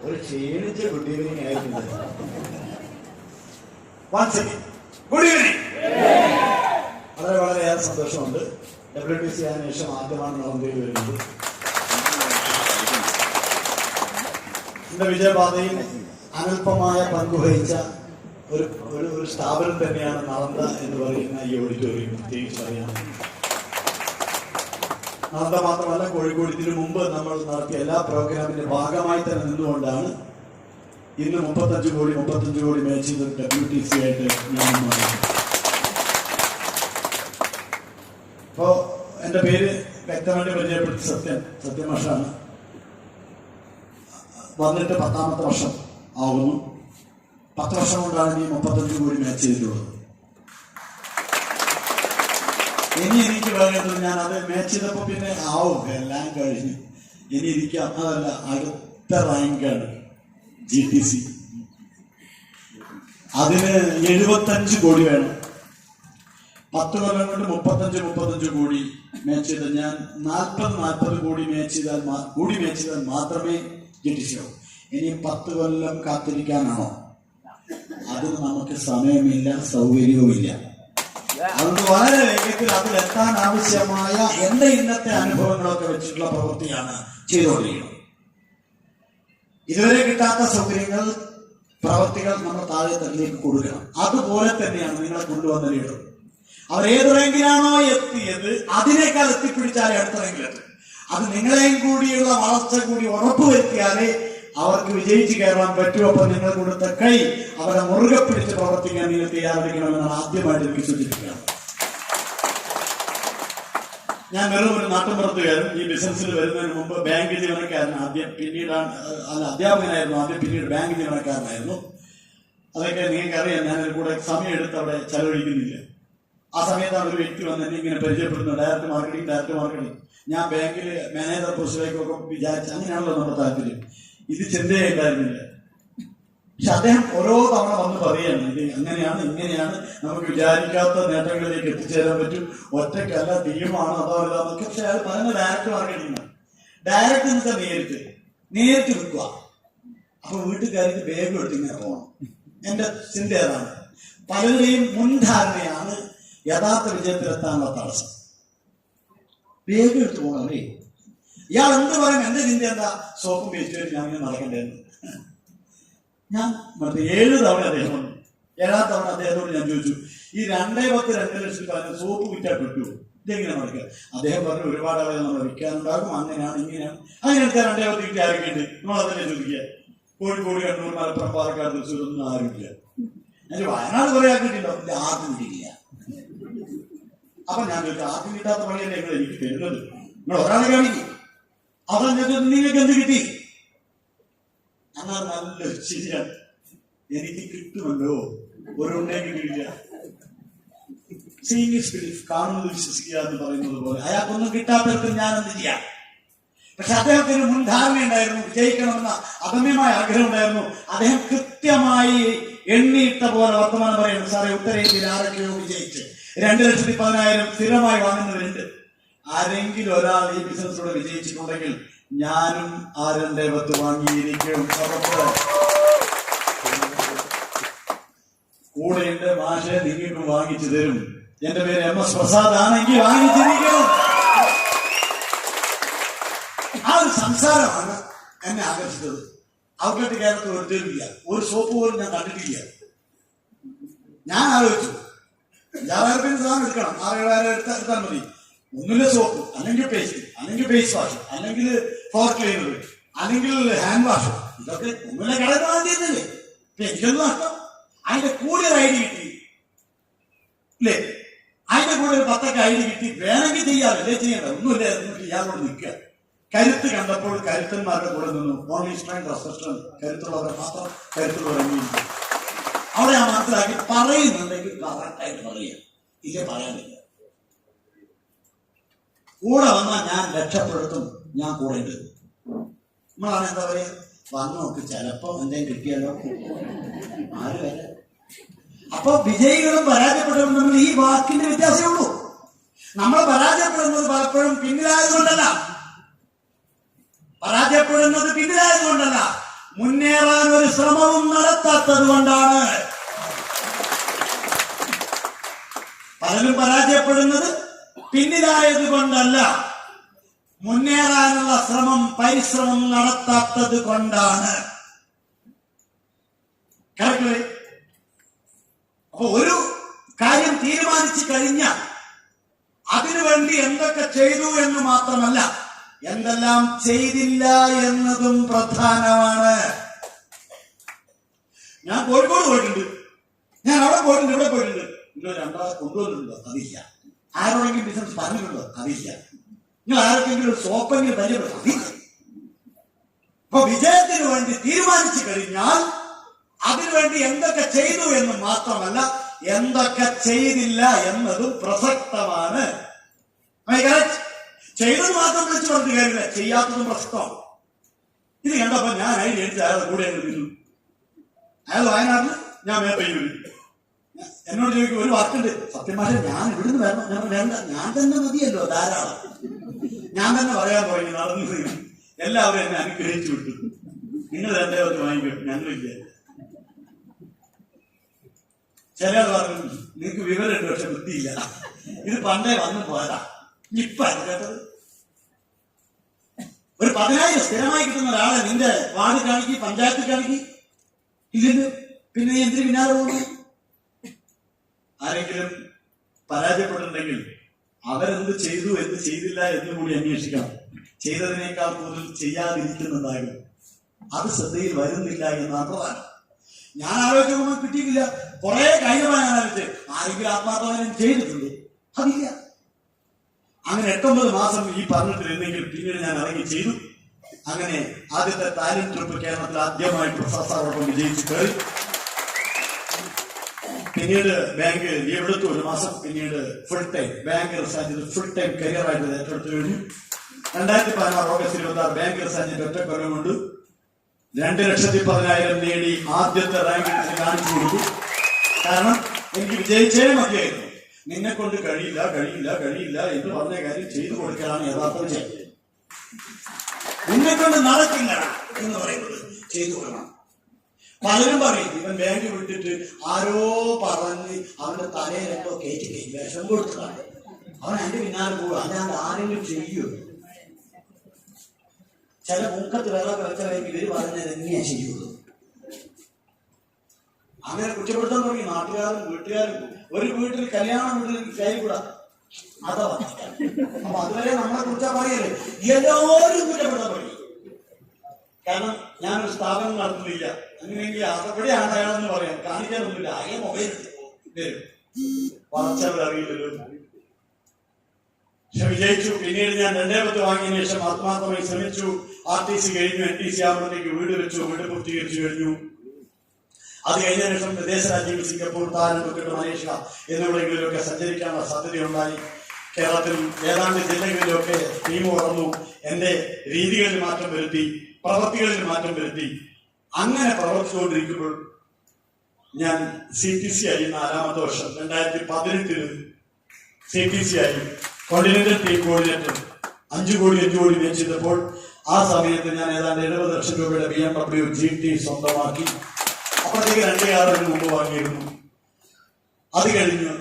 ഒരു ക്ഷീണിച്ച good evening ആയിരുന്നു. Good evening. വളരെ വളരെയേറെ സന്തോഷമുണ്ട്. WTC ആയതിനു ശേഷം ആദ്യമാണ് നവംബറിൽ വരുന്നത്. എന്റെ വിജയപാതയിൽ അനൽപമായ പങ്കുവഹിച്ച ഒരു സ്ഥാപനം തന്നെയാണ് നളന്ദ എന്ന് പറയുന്ന ഈ ഓഡിറ്റോറിയം. പ്രത്യേകിച്ച് അറിയാം, നളന്ദ മാത്രമല്ല, കോഴിക്കോട് ഇതിനു മുമ്പ് നമ്മൾ നടത്തിയ എല്ലാ പ്രോഗ്രാമിന്റെ ഭാഗമായി തന്നെ നിന്നുകൊണ്ടാണ് ഇന്ന് 35 കോടി മാച്ച് ചെയ്ത WTC ആയിട്ട് ഞാൻ മാറി. അപ്പോ എന്റെ പേര് വ്യക്തമായിട്ട് പരിചയപ്പെടുത്തി സത്യമാഷാണ്. വന്നിട്ട് 10ാമത്തെ വർഷം ആവുന്നു. 10 വർഷം കൊണ്ടാണ് ഈ 35 കോടി മാച്ച് ചെയ്തിട്ടുള്ളത്. ഇനി എനിക്ക് പറയുന്നത്, ഞാൻ അത് മാച്ച് ചെയ്തപ്പോ പിന്നെ ആവും എല്ലാം കഴിഞ്ഞ്. ഇനി എനിക്ക് അതല്ല, അടുത്ത റാങ്കാണ് GTC. അതിന് 75 കോടി വേണം. 10 കൊല്ലം കൊണ്ട് 35 കോടി മാച്ച് ചെയ്ത ഞാൻ 40 കോടി മാച്ച് ചെയ്താൽ മാത്രമേ GTC ആവും. ഇനി 10 കൊല്ലം കാത്തിരിക്കാനാണോ? അതിന് നമുക്ക് സമയമില്ല, സൗകര്യവുമില്ല. അതുകൊണ്ട് വളരെ വേഗത്തിൽ അതിലെത്താൻ ആവശ്യമായ എന്റെ ഇന്നത്തെ അനുഭവങ്ങളൊക്കെ വെച്ചിട്ടുള്ള പ്രവൃത്തിയാണ് ചെയ്തുകൊണ്ടിരിക്കുന്നത്. ഇതുവരെ കിട്ടാത്ത സൗകര്യങ്ങൾ, പ്രവൃത്തികൾ നമ്മൾ താഴെ തട്ടിലേക്ക് കൊടുക്കണം. അതുപോലെ തന്നെയാണ് നിങ്ങളെ കൊണ്ടുവന്ന ലീഡർ. അവർ ഏത് റാങ്കിലാണോ എത്തിയത് അതിനേക്കാൾ എത്തിപ്പിടിച്ചാലേ അടുത്ത റാങ്കിലെത്തും. അത് നിങ്ങളെയും കൂടിയുള്ള വളർച്ച കൂടി ഉറപ്പുവരുത്തിയാലേ അവർക്ക് വിജയിച്ച് കയറാൻ പറ്റും. അപ്പൊ നിങ്ങൾ കൊടുത്ത കൈ അവരെ മുറുകെ പിടിച്ച് പ്രവർത്തിക്കാൻ നിങ്ങൾ തയ്യാറെടുക്കണമെന്നാണ് ആദ്യമായിട്ട് എനിക്ക് സൂചിപ്പിക്കുകയാണ്. ഞാൻ വെറും ഒരു നാട്ടുമ്പുറത്തുകാരൻ. ഈ ബിസിനസ്സിൽ വരുന്നതിന് മുമ്പ് ബാങ്ക് ജീവനക്കാരൻ ആദ്യം, പിന്നീടാണ് അധ്യാപകനായിരുന്നു ആദ്യം, പിന്നീട് ബാങ്ക് ജീവനക്കാരനായിരുന്നു. അതൊക്കെ നിങ്ങൾക്കറിയാം. ഞാനൊരു കൂടെ സമയം എടുത്ത് അവിടെ ചെലവഴിക്കുന്നില്ല. ആ സമയത്താണ് ഒരു വ്യക്തി വന്ന് എന്നെ ഇങ്ങനെ പരിചയപ്പെടുന്നത്. Direct marketing. ഞാൻ ബാങ്കിൽ മാനേജർ പോസ്റ്റിലേക്കൊക്കെ വിചാരിച്ചു. അങ്ങനെയാണല്ലോ നമ്മുടെ താല്പര്യം. ഇത് ചിന്തയേ ഉണ്ടായിരുന്നില്ല. പക്ഷെ അദ്ദേഹം ഓരോ തവണ വന്ന് പറയാണ്, ഇത് അങ്ങനെയാണ്, ഇങ്ങനെയാണ്, നമുക്ക് വിചാരിക്കാത്ത നേട്ടങ്ങളിലേക്ക് എത്തിച്ചേരാൻ പറ്റും, ഒറ്റയ്ക്കല്ല, ടീമാണ്, അതാവതാന്നൊക്കെ. പക്ഷെ അയാൾ പറയുന്ന ഡയറക്റ്റ് മാർക്കറ്റിംഗ്. ഡയറക്റ്റ് എന്ന് വെച്ചാൽ നേരിട്ട് വിൽക്കുക. അപ്പൊ വീട്ടുകാർക്ക് വേഗം എടുത്ത് ഇങ്ങനെ പോകണം. എന്റെ ചിന്ത ഏതാണ്? പലരുടെയും മുൻധാരണയാണ് യഥാർത്ഥ വിജയത്തിലെത്താനുള്ള തടസ്സം. വേഗം എടുത്ത് പോകണം അല്ലേ? ഇയാൾ എന്ത് പറയും? എന്റെ ചിന്ത എന്താ? സോപ്പും പേസ്റ്റ് ഞാൻ ഇങ്ങനെ നടക്കണ്ടേന്ന്. ഞാൻ 7 തവണ അദ്ദേഹം വന്നു. 7ാം തവണ അദ്ദേഹത്തോട് ഞാൻ ചോദിച്ചു, ഈ 210 2 ലക്ഷം സോപ്പ് വിറ്റാൽ കിട്ടുമോ? ഇതെങ്ങനെ നടക്കുക? അദ്ദേഹം പറഞ്ഞു, ഒരുപാട് ആളുകൾ നമ്മൾ വിൽക്കാനുണ്ടാകും, അങ്ങനെയാണ്, ഇങ്ങനെയാണ്. അങ്ങനെ എടുത്താൽ 210 കിട്ടി ആരൊക്കെ ഉണ്ട്? നമ്മളതല്ലേ ചോദിക്കുക. കോഴിക്കോട്, കണ്ണൂർ, മലപ്പുറം, പാലക്കാട്, തൃശ്ശൂർ ഒന്നും ആരുമില്ല. ഞാൻ വയനാട് കുറെ ആക്കിയിട്ടുണ്ടോ? ഇല്ല, ആദ്യം കിട്ടിയില്ല. അപ്പൊ ഞാൻ ചോദിച്ചു, ആദ്യം കിട്ടാത്ത പണിയല്ലേ നിങ്ങൾ എനിക്ക് തരുന്നത്? നിങ്ങൾ ഒരാളെ കാണിക്കും. അതാ നിങ്ങൾക്ക് എന്ത് കിട്ടി? എന്നാൽ നല്ല ശരിയാണ്, എനിക്ക് കിട്ടുമല്ലോ. ഒരുണ്ടെങ്കിൽ കിട്ടില്ല. കാണുന്നത് വിശ്വസിക്കുക എന്ന് പറയുന്നത് പോലെ അയാൾക്കൊന്നും കിട്ടാത്തവർക്ക് ഞാൻ എന്ത് ചെയ്യാം? പക്ഷെ അദ്ദേഹത്തിന് മുൻധാരണ ഉണ്ടായിരുന്നു, വിജയിക്കണമെന്ന അദമ്യമായ ആഗ്രഹം ഉണ്ടായിരുന്നു. അദ്ദേഹം കൃത്യമായി എണ്ണിയിട്ട പോലെ വർത്തമാനം പറയുന്നു. സാറേ, ഉത്തരേന്ത്യയിൽ ആരൊക്കെയോ വിജയിച്ച് 2,10,000 സ്ഥിരമായി വാങ്ങുന്നവരുണ്ട്. ആരെങ്കിലും ഒരാൾ ഈ ബിസിനസ്സിലൂടെ വിജയിച്ചിട്ടുണ്ടെങ്കിൽ ഞാനും ആ 210 വാങ്ങിയിരിക്കും. കൂടെയുണ്ട് മാഷെ, നിങ്ങൾക്കും വാങ്ങിച്ചു തരും. എന്റെ പേര് MS പ്രസാദ് ആണെങ്കിൽ വാങ്ങിച്ചിരിക്കും. ആ ഒരു സംസാരമാണ് എന്നെ ആകർഷിച്ചത്. ഔട്ട്ലെറ്റ് കേരളത്തിൽ ഒരിക്കലുമില്ല, ഒരു സോപ്പ് പോലും ഞാൻ കണ്ടിട്ടില്ല. ഞാൻ ആലോചിച്ചു, 6,000 സാധനം എടുക്കണം, 6,000 എടുത്താൽ മതി. ഒന്നിലെ സോപ്പ്, അല്ലെങ്കിൽ പേസ്റ്റ്, അല്ലെങ്കിൽ ഫേസ് വാഷ്, അല്ലെങ്കിൽ ഫ്ലോർ ക്ലീനർ, അല്ലെങ്കിൽ ഹാൻഡ് വാഷ്. ഇതൊക്കെ ഒന്നിലെ കടയിൽ വാങ്ങിയിരുന്നില്ലേ? എനിക്കൊന്നും നഷ്ടം. അതിന്റെ കൂടെ ഒരു ID കിട്ടി ഇല്ലേ? അതിന്റെ കൂടെ ഒരു 10 ID കിട്ടി. വേണമെങ്കിൽ ചെയ്യാറില്ലേ? ചെയ്യണ്ട, ഒന്നുമില്ല. ഇയാളോട് നിൽക്കുക. കരുത്ത് കണ്ടപ്പോൾ കരുത്തന്മാരുടെ കൂടെ നിന്നു. Only strength റെസ്പെക്ഷൻ. കരുത്തുള്ളവരെ മാത്രം കരുത്തുള്ളവരെങ്കിൽ അവിടെ ഞാൻ മനസ്സിലാക്കി, പറയുന്നുണ്ടെങ്കിൽ കറക്റ്റായിട്ട് പറയുക, ഇല്ലേ പറയാനില്ല. കൂടെ വന്നാൽ ഞാൻ രക്ഷപ്പെടുത്തും, ഞാൻ കൂടെ ഉണ്ട്. നമ്മളാണ് എന്താ പറയുക, വന്നു നോക്ക്, ചിലപ്പോ എന്തെങ്കിലും കിട്ടിയാലോ, ആര് വരെ. അപ്പൊ വിജയികളും പരാജയപ്പെട്ടവരും തമ്മിൽ ഈ വാക്കിന്റെ വ്യത്യാസമേ ഉള്ളൂ. നമ്മൾ പരാജയപ്പെടുന്നത് പലപ്പോഴും പിന്നിലായതുകൊണ്ടല്ല, മുന്നേറാൻ ഒരു ശ്രമവും നടത്താത്തത് കൊണ്ടാണ്. പലരും പരാജയപ്പെടുന്നത് പിന്നിലായത് കൊണ്ടല്ല, മുന്നേറാനുള്ള പരിശ്രമം നടത്താത്തത് കൊണ്ടാണ്. കറക്റ്റ്. അപ്പൊ ഒരു കാര്യം തീരുമാനിച്ചു കഴിഞ്ഞാൽ അതിനുവേണ്ടി എന്തൊക്കെ ചെയ്തു എന്ന് മാത്രമല്ല, എന്തെല്ലാം ചെയ്തില്ല എന്നതും പ്രധാനമാണ്. ഞാൻ കോഴിക്കോട് പോയിട്ടുണ്ട്, ഞാൻ അവിടെ പോയിട്ടുണ്ട്, ഇവിടെ പോയിട്ടുണ്ട്. നിങ്ങൾ രണ്ടാമത് കൊണ്ടുവന്നിട്ടുണ്ടോ? അതില്ല. ആരോടെങ്കിലും ബിസിനസ് പറഞ്ഞിട്ടുണ്ടോ? അതില്ല. നിങ്ങൾ ആർക്കെങ്കിലും ഒരു സോപ്പെങ്കിലും പരിചയപ്പെട്ടു? അതില്ല. അപ്പൊ വിജയത്തിന് വേണ്ടി തീരുമാനിച്ചു കഴിഞ്ഞാൽ അതിനുവേണ്ടി എന്തൊക്കെ ചെയ്തു എന്ന് മാത്രമല്ല, എന്തൊക്കെ ചെയ്തില്ല എന്നതും പ്രസക്തമാണ്. ചെയ്തത് മാത്രം വിളിച്ചു പറഞ്ഞ കാര്യമില്ല, ചെയ്യാത്തതും പ്രസക്തമാണ്. ഇത് കണ്ടപ്പോ ഞാൻ അതിന് എഴുതി അയാളെ കൂടെ നിന്നു. അയാൾ വയനാട്ടിൽ, ഞാൻ മേപ്പയിൽ. എന്നോട് ചോദിക്കും, ഒരു വാക്കുണ്ട്, സത്യമാഷ ഞാൻ ഇവിടുന്ന് വരണം. ഞാൻ വേണ്ട, ഞാൻ തന്നെ മതിയല്ലോ, ധാരാളം. ഞാൻ തന്നെ പറയാൻ തുടങ്ങി, നടന്നു. എല്ലാവരും എന്നെ അനുഗ്രഹിച്ചു വിട്ടു. നിങ്ങൾ രണ്ടേവത്ത് വാങ്ങിക്കും, ഞങ്ങളില്ല. ചിലർ പറഞ്ഞു, നിങ്ങൾക്ക് വിവരമുണ്ട്, പക്ഷെ ബുദ്ധിയില്ല. ഇത് പണ്ടേ വന്നു പോയതാ, ഇപ്പൊ കേട്ടത്. ഒരു 10,000 സ്ഥിരമായി കിട്ടുന്ന ഒരാളെ നിന്റെ വാർഡ് കാണിക്ക്, പഞ്ചായത്ത് കാണിക്ക്, ഇല്ലെന്ന് പിന്നെ എന്തിനു പിന്നാലെ പോകുന്നു? ആരെങ്കിലും പരാജയപ്പെട്ടിട്ടുണ്ടെങ്കിൽ അവരെന്ത് ചെയ്തു, എന്ത് ചെയ്തില്ല എന്ന് കൂടി അന്വേഷിക്കണം. ചെയ്തതിനേക്കാൾ കൂടുതൽ ചെയ്യാതിരിക്കുന്നതാകും. അത് ശ്രദ്ധയിൽ വരുന്നില്ല എന്നാണ് പ്രധാനം. ഞാൻ ആലോചിച്ചൊന്നും കിട്ടിയിട്ടില്ല. കുറെ കാര്യമായി ഞാൻ ആലോചിച്ച് ആരെങ്കിലും ആത്മാർത്ഥമായി ചെയ്തിട്ടുണ്ട്, അതില്ല. അങ്ങനെ 8-9 മാസം ഈ പറഞ്ഞിട്ടിരുന്നെങ്കിൽ പിന്നീട് ഞാൻ ഇറങ്ങി ചെയ്തു. അങ്ങനെ ആദ്യത്തെ ടാലന്റ് ട്രിപ്പ് കേരളത്തിൽ ആദ്യമായി പ്രൊഫസറോടൊപ്പം വിജയിച്ചു കയറി. പിന്നീട് ബാങ്ക് ലീവ് എടുത്തു 1 മാസം. പിന്നീട് full time bank research full time കരിയറായിട്ട് ഏറ്റെടുത്തു കഴിഞ്ഞു. 2016 ഓഗസ്റ്റ് 26 ബാങ്ക് റിസർച്ചിന്റെ ഒറ്റ കൊല്ലം കൊണ്ട് 2,10,000 നേടി ആദ്യത്തെ റാങ്ക് കാണിച്ചു കൊടുത്തു. കാരണം എനിക്ക് വിജയിച്ചേ മതിയായിരുന്നു. നിന്നെ കൊണ്ട് കഴിയില്ല കഴിയില്ല കഴിയില്ല എന്ന് പറഞ്ഞ കാര്യം ചെയ്തു കൊടുക്കലാണ് യഥാർത്ഥ വിജയം. നിന്നെ കൊണ്ട് നടക്കില്ല എന്ന് പറയുന്നത് ചെയ്തു കൊടുക്കണം. പലരും പറയും, ഇവൻ ബാങ്ക് വിട്ടിട്ട് ആരോ പറഞ്ഞ് അവന്റെ തലയിലെന്തോ കയറ്റി വിഷം കൊടുത്തതാണ്, അവൻ അതിന്റെ പിന്നാലെ പോകും, അല്ലാണ്ട് ആരെങ്കിലും ചെയ്യൂ. ചില മൂക്കത്ത് വെള്ളമൊക്കെ വെച്ചാൽ ഇവര് പറഞ്ഞത് എങ്ങനെയാ ചെയ്യുള്ളൂ. അങ്ങനെ കുറ്റപ്പെടുത്താൻ തുടങ്ങി നാട്ടുകാരും വീട്ടുകാരും. ഒരു വീട്ടിൽ കല്യാണം വീട്ടിൽ കയറിക്കൂടാ, അതാ. അപ്പൊ അതുവരെ നമ്മളെ കുറിച്ചാ പറയല്ലേ, എല്ലാവരും കുറ്റപ്പെടുത്താൻ തുടങ്ങി. കാരണം ഞാനൊരു സ്ഥാപനം നടത്തുന്നില്ല, അങ്ങനെയെങ്കിൽ അതെവിടെയാണ് അയാളെന്ന് പറയാം, കാണിക്കാനൊന്നുമില്ല. ആകെ മൊബൈൽ വരും, വളർച്ചവരറിയില്ലല്ലോ. പക്ഷെ വിജയിച്ചു. പിന്നീട് ഞാൻ 2 വാങ്ങിയതിനു ശേഷം ആത്മാർത്ഥമായി ശ്രമിച്ചു. RTC കഴിഞ്ഞു, NTC ആവുമ്പോഴത്തേക്ക് വീട് വെച്ചു, വീട് പൂർത്തീകരിച്ചു കഴിഞ്ഞു. അത് കഴിഞ്ഞതിനു ശേഷം വിദേശ രാജ്യങ്ങൾ സിംഗപ്പൂർ, തായ്ലൻഡ്, മലേഷ്യ എന്നിവിടങ്ങളിലൊക്കെ സഞ്ചരിക്കാനുള്ള സാധ്യതയുണ്ടായി. കേരളത്തിൽ ഏതാണ്ട് ജില്ലകളിലൊക്കെ ടീം വളർന്നു. എന്റെ രീതികളിൽ മാറ്റം വരുത്തി, പ്രവൃത്തികളിൽ മാറ്റം വരുത്തി. അങ്ങനെ പ്രവർത്തിച്ചുകൊണ്ടിരിക്കുമ്പോൾ ഞാൻ CTC ആയി 4ാമത്തെ വർഷം 2018 CTC ആയി കോർഡിനേറ്റർ, ടീം കോർഡിനേറ്റർ. 5 കോടി വെച്ച് ചെയ്തപ്പോൾ ആ സമയത്ത് ഞാൻ ഏതാണ്ട് 70 ലക്ഷം രൂപയുടെ BMW GT സ്വന്തമാക്കി. അപ്പോഴത്തേക്ക് 2 കാറിന് മുമ്പ് വാങ്ങിയിരുന്നു. അത് കഴിഞ്ഞ്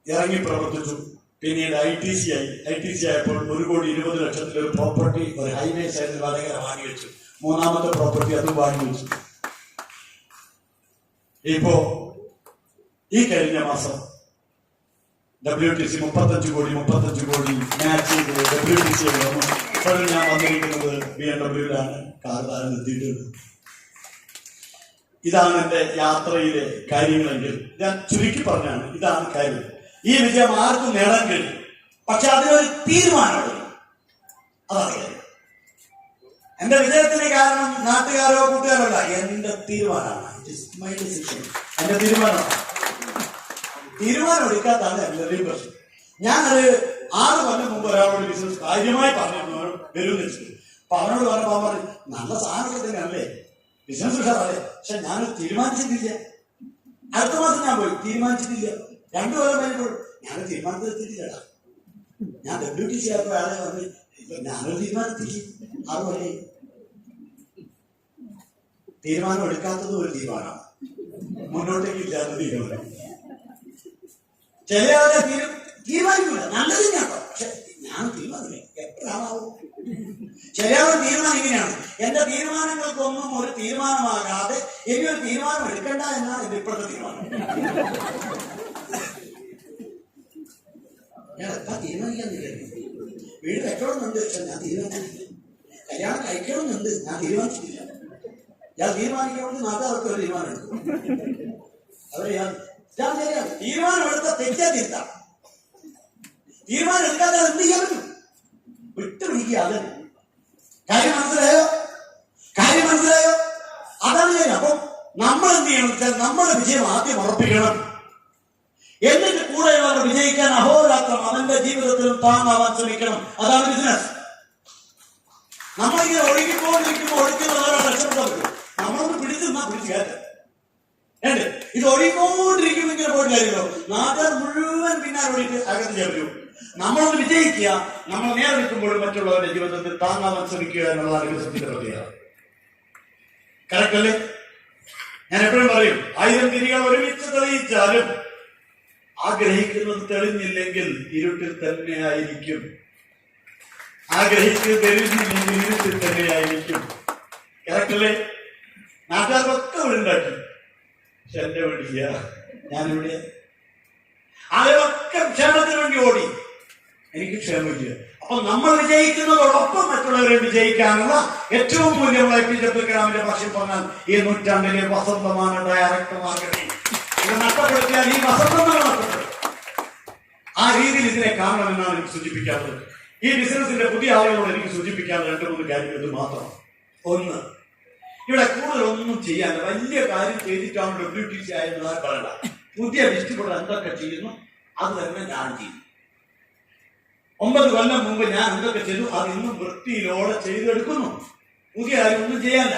ഇറങ്ങി പ്രവർത്തിച്ചു. പിന്നീട് ITC ആയി. ITC ആയപ്പോൾ 1,20,00,000 ഒരു പ്രോപ്പർട്ടി ഒരു ഹൈവേ സൈഡിൽ വടകര വാങ്ങി വെച്ചു. 3ാമത്തെ പ്രോപ്പർട്ടി അത് വാങ്ങി വെച്ചു. ഇപ്പോ ഈ കഴിഞ്ഞ മാസം WTC 35 കോടി മാച്ച് ചെയ്ത് WTC വന്നു. ഇപ്പോഴും ഞാൻ വന്നിരിക്കുന്നത് BMW-ലാണ്. കാർ താരം എത്തിയിട്ടുണ്ട്. ഇതാണ് എന്റെ യാത്രയിലെ കാര്യങ്ങളെങ്കിൽ ഞാൻ ചുരുക്കി പറഞ്ഞാണ്, ഇതാണ് കാര്യം. ഈ വിജയം ആർക്കും നേടാൻ കഴിയും, പക്ഷെ അതിനൊരു തീരുമാനമുണ്ട്. അതാണ് കാര്യം. എന്റെ വിജയത്തിന് കാരണം നാട്ടുകാരോ കൂട്ടുകാരോ അല്ല, എന്റെ തീരുമാനമാണ്. It is my decision. എന്റെ തീരുമാനമാണ്. തീരുമാനം എടുക്കാത്താണ് എല്ലാവരെയും പ്രശ്നം. ഞാനത് 6 കൊല്ലം മുമ്പ് ഒരാളോട് ബിസിനസ് കാര്യമായി പറഞ്ഞിരുന്നു, വരുമെന്ന് വെച്ചിട്ട്. അപ്പൊ അവനോട് പറഞ്ഞപ്പോ പറഞ്ഞു, നല്ല സാധനമൊക്കെ തന്നെയല്ലേ, ബിസിനസ് ഉഷാറല്ലേ, പക്ഷെ ഞാനത് തീരുമാനിച്ചിട്ടില്ല. അടുത്ത മാസം ഞാൻ പോയി, തീരുമാനിച്ചിട്ടില്ല. 2 കൊല്ലം കഴിഞ്ഞപ്പോൾ ഞാൻ തീരുമാനത്തിലെത്തിയിട്ടില്ലടാ. ഞാൻ WTC ആയപ്പോ ആളെ വന്ന് ഞാനൊരു തീരുമാനത്തില്ല. 6 കൊല്ലം തീരുമാനം എടുക്കാത്തതും ഒരു തീരുമാനമാണ്, മുന്നോട്ടേക്ക് ഇല്ലാത്ത തീരുമാനം. ചില ആളെ തീരുമാനിക്കില്ല, നല്ലത് കേട്ടോ, പക്ഷെ ഞാൻ തീരുമാനിക്കില്ല, എപ്പോഴാണാവും. ചില ആളുടെ തീരുമാനം ഇങ്ങനെയാണ്, എന്റെ തീരുമാനങ്ങൾക്കൊന്നും ഒരു തീരുമാനമാകാതെ എനിക്കൊരു തീരുമാനം എടുക്കണ്ട എന്നാണ് എന്റെ ഇപ്പോഴത്തെ തീരുമാനം. ഞാൻ എത്താ തീരുമാനിക്കാന്നില്ല. വീട് കെട്ടണമെന്നുണ്ട്, പക്ഷെ ഞാൻ തീരുമാനിച്ചിട്ടില്ല. കല്യാണം കഴിക്കണമെന്നുണ്ട്, ഞാൻ തീരുമാനിച്ചിട്ടില്ല. ഞാൻ തീരുമാനിക്കണമെങ്കിൽ നാട്ടുകാർക്ക് ഒരു തീരുമാനം എടുക്കും. അവരെ ഞാൻ ശരിയാണ്, തീരുമാനമെടുത്ത തെറ്റാ തിരുത്താം. തീരുമാനം എടുക്കാതെ എന്ത് ചെയ്യാൻ പറ്റും? വിട്ടുപിടിക്കുക. അത് കാര്യം മനസ്സിലായോ? കാര്യം മനസ്സിലായോ? അതാണ് ഞാൻ. അപ്പം നമ്മൾ എന്ത് ചെയ്യണം വെച്ചാൽ നമ്മുടെ വിജയം ആദ്യം ഉറപ്പിക്കണം. എന്നിട്ട് കൂടെയുള്ളവർ വിജയിക്കാൻ അഹോരാത്രം അവന്റെ ജീവിതത്തിലും താങ്ങാവാൻ ശ്രമിക്കണം. അതാണ് ബിസിനസ്. നമ്മളിങ്ങനെ ഒഴുകിക്കൊണ്ടിരിക്കുമ്പോൾ ഒഴുക്കുന്നവരെ രക്ഷപ്പെടാൻ പറ്റും. നമ്മളൊന്ന് പിടിച്ചു കയറ്റാം. ഇത് ഒഴുകിക്കൊണ്ടിരിക്കുമ്പോൾ ഇങ്ങനെ പോയിട്ട് കാര്യമല്ലോ. നാട്ടുകാർ മുഴുവൻ പിന്നാലെ ഒഴിച്ച് അകത്ത് ചേരും. നമ്മളൊന്ന് വിജയിക്കുക, നമ്മൾ നേരെ നിൽക്കുമ്പോഴും മറ്റുള്ളവരുടെ ജീവിതത്തിൽ താങ്ങാവാൻ ശ്രമിക്കുക എന്നുള്ളതാണ് ബിസിനസിന്റെ പ്രത്യേകത. കറക്റ്റ് അല്ലേ? ഞാൻ എപ്പോഴും പറയും, 1000 തിരികൾ ഒരുമിച്ച് തെളിയിച്ചാലും ആഗ്രഹിക്കുന്നത് തെളിഞ്ഞില്ലെങ്കിൽ ഇരുട്ടിൽ തന്നെ ആയിരിക്കും. ആഗ്രഹിക്കുന്നത് തെളിഞ്ഞില്ലെങ്കിൽ ഇരുട്ടിൽ തന്നെ ആയിരിക്കും. കറക്റ്റല്ലേ? നാട്ടുകാർക്കൊക്കെ ഇവിടെ ഉണ്ടാക്കി, പക്ഷെ എന്റെ വീട്ടില്ല. ഞാനിവിടെ അവരൊക്കെ ക്ഷേമത്തിന് വേണ്ടി ഓടി, എനിക്ക് ക്ഷേമമില്ല. അപ്പൊ നമ്മൾ വിജയിക്കുന്നതോടൊപ്പം മറ്റുള്ളവരെ വിജയിക്കാനുള്ള ഏറ്റവും മൂല്യമുള്ള APJ അബ്ദുൽ കലാമിന്റെ ഭാഷയിൽ പറഞ്ഞാൽ ഈ നൂറ്റാണ്ടിലെ വസന്തമാണ് ഡയറക്ട് മാർക്കറ്റിംഗ്. ഇത് നഷ്ടപ്പെടുത്തിയാൽ ഈ വസന്തമാണ് നഷ്ടപ്പെടും. ആ രീതിയിൽ ഇതിനെ കാണണമെന്നാണ് എനിക്ക് സൂചിപ്പിക്കാത്തത്. ഈ ബിസിനസിന്റെ പുതിയ ആളുകളോട് എനിക്ക് സൂചിപ്പിക്കാനുള്ള 2-3 കാര്യങ്ങൾ ഇത് മാത്രം. ഒന്ന്, ഇവിടെ കൂടുതലൊന്നും ചെയ്യാൻ വലിയ കാര്യം ചെയ്തിട്ടാണ് WTC ആയെന്ന് പറയണ്ട. പുതിയ ഡിസ്ട്രിബ്യൂട്ടർ എന്തൊക്കെ ചെയ്യുന്നു അത് തന്നെ ഞാൻ ചെയ്യും. 9 കൊല്ലം മുമ്പ് ഞാൻ എന്തൊക്കെ ചെയ്തു അത് ഇന്നും വൃത്തിയിലോടെ ചെയ്തെടുക്കുന്നു. പുതിയ കാര്യം ഒന്നും ചെയ്യാനില്ല,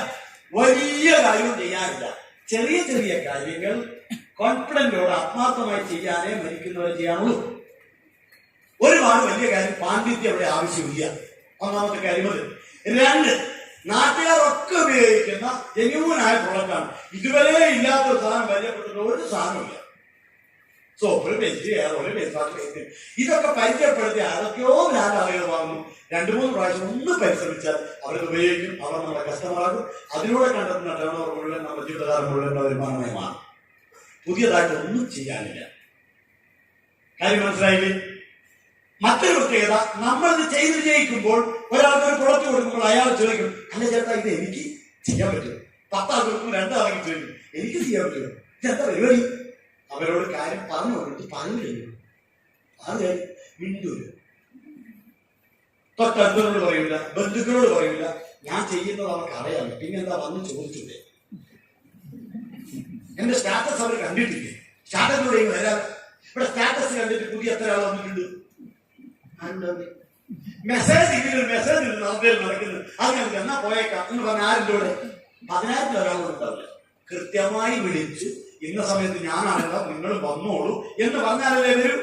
വലിയ കാര്യവും ചെയ്യാനില്ല. ചെറിയ ചെറിയ കാര്യങ്ങൾ കോൺഫിഡന്റോടെ ആത്മാർത്ഥമായി ചെയ്യാനേ മരിക്കുന്നവരെ ചെയ്യാനുള്ളൂ. ഒരുപാട് വലിയ കാര്യം പാണ്ഡിത്യം അവിടെ ആവശ്യമില്ല. ഒന്നാമത്തെ കാര്യം അത്. 2, നാട്ടുകാരൊക്കെ ഉപയോഗിക്കുന്ന ജെന്യൂനായ പ്രൊഡക്റ്റാണ്. ഇതുവരെ ഇല്ലാത്തൊരു സാധനം പരിചയപ്പെട്ടിട്ട് ഒരു സാധനമില്ല. സോപ്പ്, പെൻസിൽ, ഇതൊക്കെ പരിചയപ്പെടുത്തി ആരൊക്കെയോ ആളുകൾ വാങ്ങുന്നു. 2-3 പ്രാവശ്യം ഒന്ന് പരിശ്രമിച്ചാൽ അവരത് ഉപയോഗിക്കും. അവർ നമ്മുടെ കസ്റ്റമറാകും. അതിലൂടെ കണ്ടെത്തുന്ന ടേണോവർ മുഴുവൻ നമ്മുടെ ജീവിതകാലം മുഴുവൻ വരുമാനമായി മാറും. പുതിയതായിട്ട് ഒന്നും ചെയ്യാനില്ല. കാര്യം മനസ്സിലായില്ലേ? മറ്റൊരു പ്രത്യേകത, നമ്മളിത് ചെയ്ത് വിജയിക്കുമ്പോൾ ഒരാൾക്ക് ഒരു പ്രൊഡക്റ്റ് കൊടുക്കുമ്പോൾ അയാൾ ചോദിക്കും, അല്ല ചേട്ടാ ഇത് എനിക്ക് ചെയ്യാൻ പറ്റും. 10 ആൾ കൊടുക്കുമ്പോൾ 2 ആൾക്ക് ചോദിക്കും, എനിക്ക് ചെയ്യാൻ പറ്റുമോ? ഇതെന്താ പരിപാടി? അവരോട് കാര്യം പറഞ്ഞു കൊടുത്ത് പറഞ്ഞു കഴിയും. അത് മിണ്ടൂര് തൊട്ടടുത്തവരോട് പറയൂല, ബന്ധുക്കളോട് പറയൂല. ഞാൻ ചെയ്യുന്നത് അവർക്ക് അറിയാം. പിന്നെന്താ വന്ന് ചോദിച്ചൂടെ? എന്റെ സ്റ്റാറ്റസ് അവർ കണ്ടിട്ടില്ലേ? സ്റ്റാറ്റസിലൂടെ വരാം. ഇവിടെ സ്റ്റാറ്റസ് കണ്ടിട്ട് പുതിയ എത്ര ആൾ വന്നിട്ടുണ്ട്? മെസ്സേജ് മെസ്സേജ് നടക്കുന്നത് അത് ഞങ്ങൾക്ക് എന്നാ പോയേക്കാം എന്ന് പറഞ്ഞ ആരുടെ കൂടെ 10,000 ഒരാളും ഉണ്ടാവില്ല. കൃത്യമായി വിളിച്ച് ഇന്ന സമയത്ത് ഞാനാണല്ലോ, നിങ്ങൾ വന്നോളൂ എന്ന് പറഞ്ഞാലല്ലേ വരും.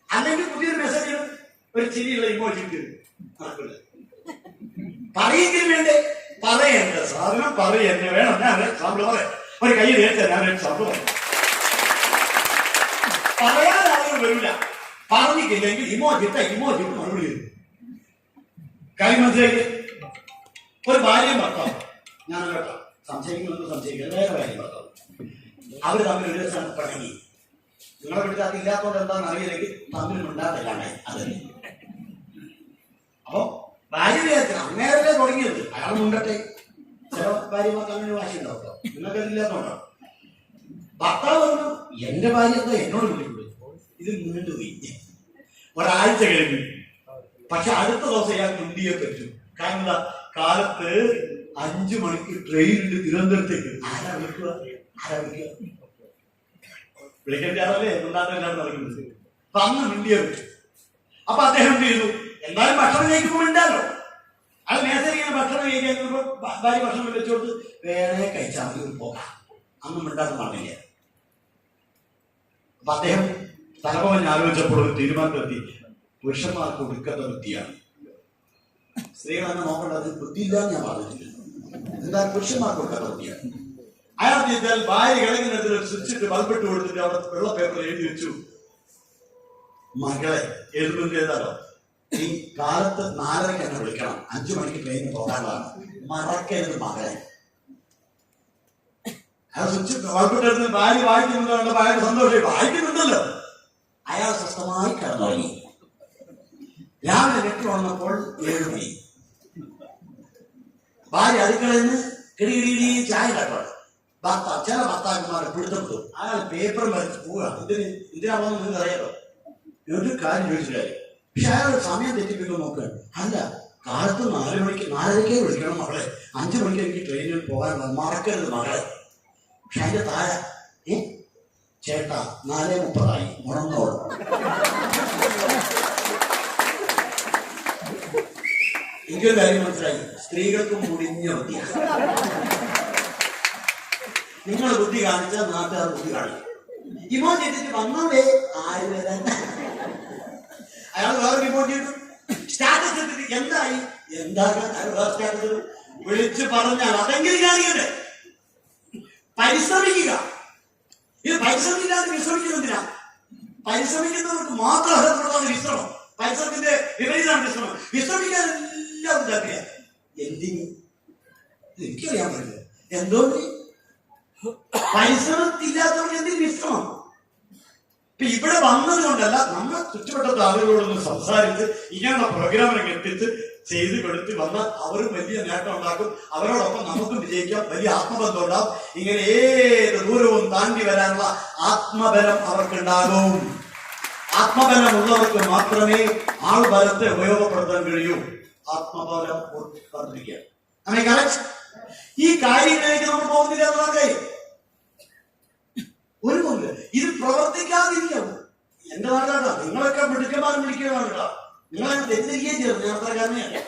അല്ലെങ്കിൽ പുതിയൊരു മെസ്സേജ് ഒരു ചിരിയുള്ള ഇമോജി നടക്കില്ല. പറയെങ്കിലും വേണ്ടേ? പറയേണ്ട സാധനം പറയെന്നെ വേണം. ഞാൻ എക്സാമ്പിൾ പറയാം. ഒരു കൈ തേച്ചാൽ ഞാൻ എക്സാമ്പിൾ പറയാം. പറയാൻ ആളുകൾ വരില്ല. പറഞ്ഞിട്ടില്ലെങ്കിൽ ഇമോജിട്ട ഇമോജിട്ട് മറുപടി വരും. കാര്യം മനസ്സിലാക്കി. ഒരു ഭാര്യയും ഭർത്താവും, ഞാൻ കേട്ടോ സംശയിക്കുമെന്ന് സംശയിക്കുക, വേറെ ഭാര്യയും ഭർത്താവും, അവർ തമ്മിൽ ഒരു ദിവസം പിണങ്ങി. നിങ്ങളെ വീട്ടിൽ അതില്ലാത്തതുകൊണ്ട് എന്താണെന്ന് അറിയില്ലെങ്കിൽ തമ്മിൽ ഉണ്ടാകല്ലാണ്ടായി. അതന്നെ. അപ്പൊ ഭാര്യ വിചാരിച്ചു അങ്ങേരല്ലേ തുടങ്ങിയത്, അയാൾ മുണ്ടട്ടെ. ചില ഭാര്യമാർക്ക് അങ്ങനെ വാശി ഉണ്ടാവട്ടോ, നിങ്ങൾക്ക് അതില്ലാത്തോണ്ടോ? ഭർത്താവ് പറഞ്ഞു, എന്റെ ഭാര്യ എന്താ എന്നോട് വിളിക്കുന്നത്? ഇത് നീണ്ടുപോയി. ഒരാഴ്ച കഴിഞ്ഞു. പക്ഷെ അടുത്ത ദിവസം ഇയാൾ മുണ്ടിയെ പറ്റും. കാരണം എന്താ? കാലത്ത് 5 മണിക്ക് ട്രെയിനിൽ തിരുവനന്തപുരത്തേക്ക്. ആരാ വിളിക്കുക? വിളിക്കേണ്ട ആളല്ലേ ഉണ്ടാകാനാണ് നടക്കുന്നത്. അപ്പൊ അന്ന് മുണ്ടിയെ പറ്റും. അപ്പൊ അദ്ദേഹം എന്ത് ചെയ്തു? എന്തായാലും ഭക്ഷണം കഴിക്കുമ്പോൾ ഉണ്ടാലോ. അത് നേരത്തെ ഭക്ഷണം കഴിക്കാൻ ഭാര്യ ഭക്ഷണം വെച്ചോട്ട് വേറെ കഴിച്ചാൽ മതി, പോകാം. അന്ന് മിണ്ടാത്ത പാടില്ല. അപ്പൊ അദ്ദേഹം തലപവൻ ആലോചിച്ചപ്പോൾ ഒരു തീരുമാനത്തിലെത്തി, പുരുഷന്മാർക്ക് കൊടുക്കേണ്ട ബുദ്ധിയാണ്. സ്ത്രീകൾ തന്നെ നോക്കേണ്ടത് ബുദ്ധിയില്ല ഞാൻ പറഞ്ഞിട്ടില്ല. എന്താ പുരുഷന്മാർക്കൊക്കെ പറ്റിയാണ്. അയാൾ ചെയ്താൽ ഭാര്യ കിടങ്ങിനത്തിൽ സ്വിച്ചിട്ട് ബൾബിട്ട് കൊടുത്തിട്ട് അവിടെ വെള്ള പേപ്പർ എഴുതി വെച്ചു, മകളെ എഴുതുന്നത് ഏതാണോ, ഈ കാലത്ത് 4:30 എന്നെ വിളിക്കണം, 5 മണിക്ക് ട്രെയിനിന് പോകാനുള്ളതാണ്, മറക്കരുത് മകളെ. അയാൾ സ്വിച്ച് ബൾബിട്ടെടുത്ത് ഭാര്യ വായിക്കുന്നുണ്ടോ, ഭാര്യ സന്തോഷം വായിക്കുന്നുണ്ടല്ലോ. അയാൾ സ്വസ്ഥമായി കിടന്നുറങ്ങി. രാവിലെ കെട്ടി വന്നപ്പോൾ 7 മണി. ഭാര്യ അടുക്കളയിൽ നിന്ന് കിടികിടി ചായ കാട്ടാണ്. ചില ഭർത്താക്കന്മാരെ പിടുത്തപ്പെട്ടു. അയാൾ പേപ്പർ വരച്ച് പോവുക. എന്തിനാണെന്ന് നിങ്ങൾക്ക് അറിയാലോ. ഒരു കാര്യം ചോദിച്ചില്ല. പക്ഷെ അയാൾ സമയം തെറ്റിപ്പിക്കാൻ നോക്കുക. അല്ല, കാലത്ത് 4 മണിക്ക് 4:30 വിളിക്കണം മകളെ, 5 മണിക്ക് എനിക്ക് ട്രെയിനിൽ പോകാൻ മറക്കരുത് മകളെ. പക്ഷെ അതിന്റെ താഴെ ചേട്ടാ 4:30 ഉണർന്നോളും. എനിക്കൊരു കാര്യം മനസ്സിലായി, സ്ത്രീകൾക്ക് മുടിഞ്ഞ ബുദ്ധിയാണ്. നിങ്ങൾ ബുദ്ധി കാണിച്ചാൽ നാട്ടുകാർ ബുദ്ധി കാണിക്കും. ഇമോജി ചെയ്തിട്ട് വന്നോളേ ആര് വരാൻ. അയാൾ വേറെ ഇമോജി ചെയ്തു, സ്റ്റാറ്റസ് ഇട്ടിട്ട് എന്തായി എന്താകാൻ. അയാൾ വേറെ സ്റ്റാറ്റസ് വിളിച്ചു പറഞ്ഞാൽ അതെങ്കിലും കാണിക്കട്ടെ. പരിശ്രമിക്കുക. ഇത് പരിശ്രമിക്കാതെ വിശ്രമിക്കുന്നതിനാ. പരിശ്രമിക്കുന്നവർക്ക് മാത്രം അർഹതപ്പെടുന്ന വിശ്രമം. പരിശ്രമത്തിന്റെ വിപരീതമാണ് വിശ്രമം. വിശ്രമിക്കാൻ എല്ലാവരും താല്പര്യ. എന്തിന് എനിക്കറിയാൻ പറ്റില്ല. എന്തോന്ന് പരിശ്രമത്തില്ലാത്തവർക്ക് എന്തിന് വിശ്രമം? ഇപ്പൊ ഇവിടെ വന്നത് കൊണ്ടല്ല, നമ്മൾ ചുറ്റുവട്ടത്തെ ആളുകളോടൊന്ന് സംസാരിച്ച് ഇങ്ങനെയുള്ള പ്രോഗ്രാമിനൊക്കെ എത്തിച്ച് ചെയ്ത് കൊടുത്ത് വന്നാൽ അവരും വലിയ നേട്ടം ഉണ്ടാക്കും. അവരോടൊപ്പം നമുക്കും വിജയിക്കാം. വലിയ ആത്മബന്ധം ഉണ്ടാവും. ഇങ്ങനെ ഏത് ദൂരവും താണ്ടി വരാനുള്ള ആത്മബലം അവർക്കുണ്ടാകും. ആത്മബലമുള്ളവർക്ക് മാത്രമേ ആൾബലത്തെ ഉപയോഗപ്പെടുത്താൻ കഴിയൂ. ആത്മബലം വർദ്ധിക്കുക. ഈ കാര്യങ്ങളിലേക്ക് നമ്മൾ പോകുന്നില്ല എന്നുള്ള കാര്യം ഒരു കൊണ്ട് ഇത് പ്രവർത്തിക്കാതിരിക്കും. എന്റെ നാട്ടാ, നിങ്ങളൊക്കെ മിടുക്കന്മാരും വിളിക്കുന്നതാണ് കേട്ടോ. നിങ്ങളെ തെറ്റിദ്ധരിക്കുകയും ചെയ്തു. ഞാൻ അത്ര കാരണമല്ല.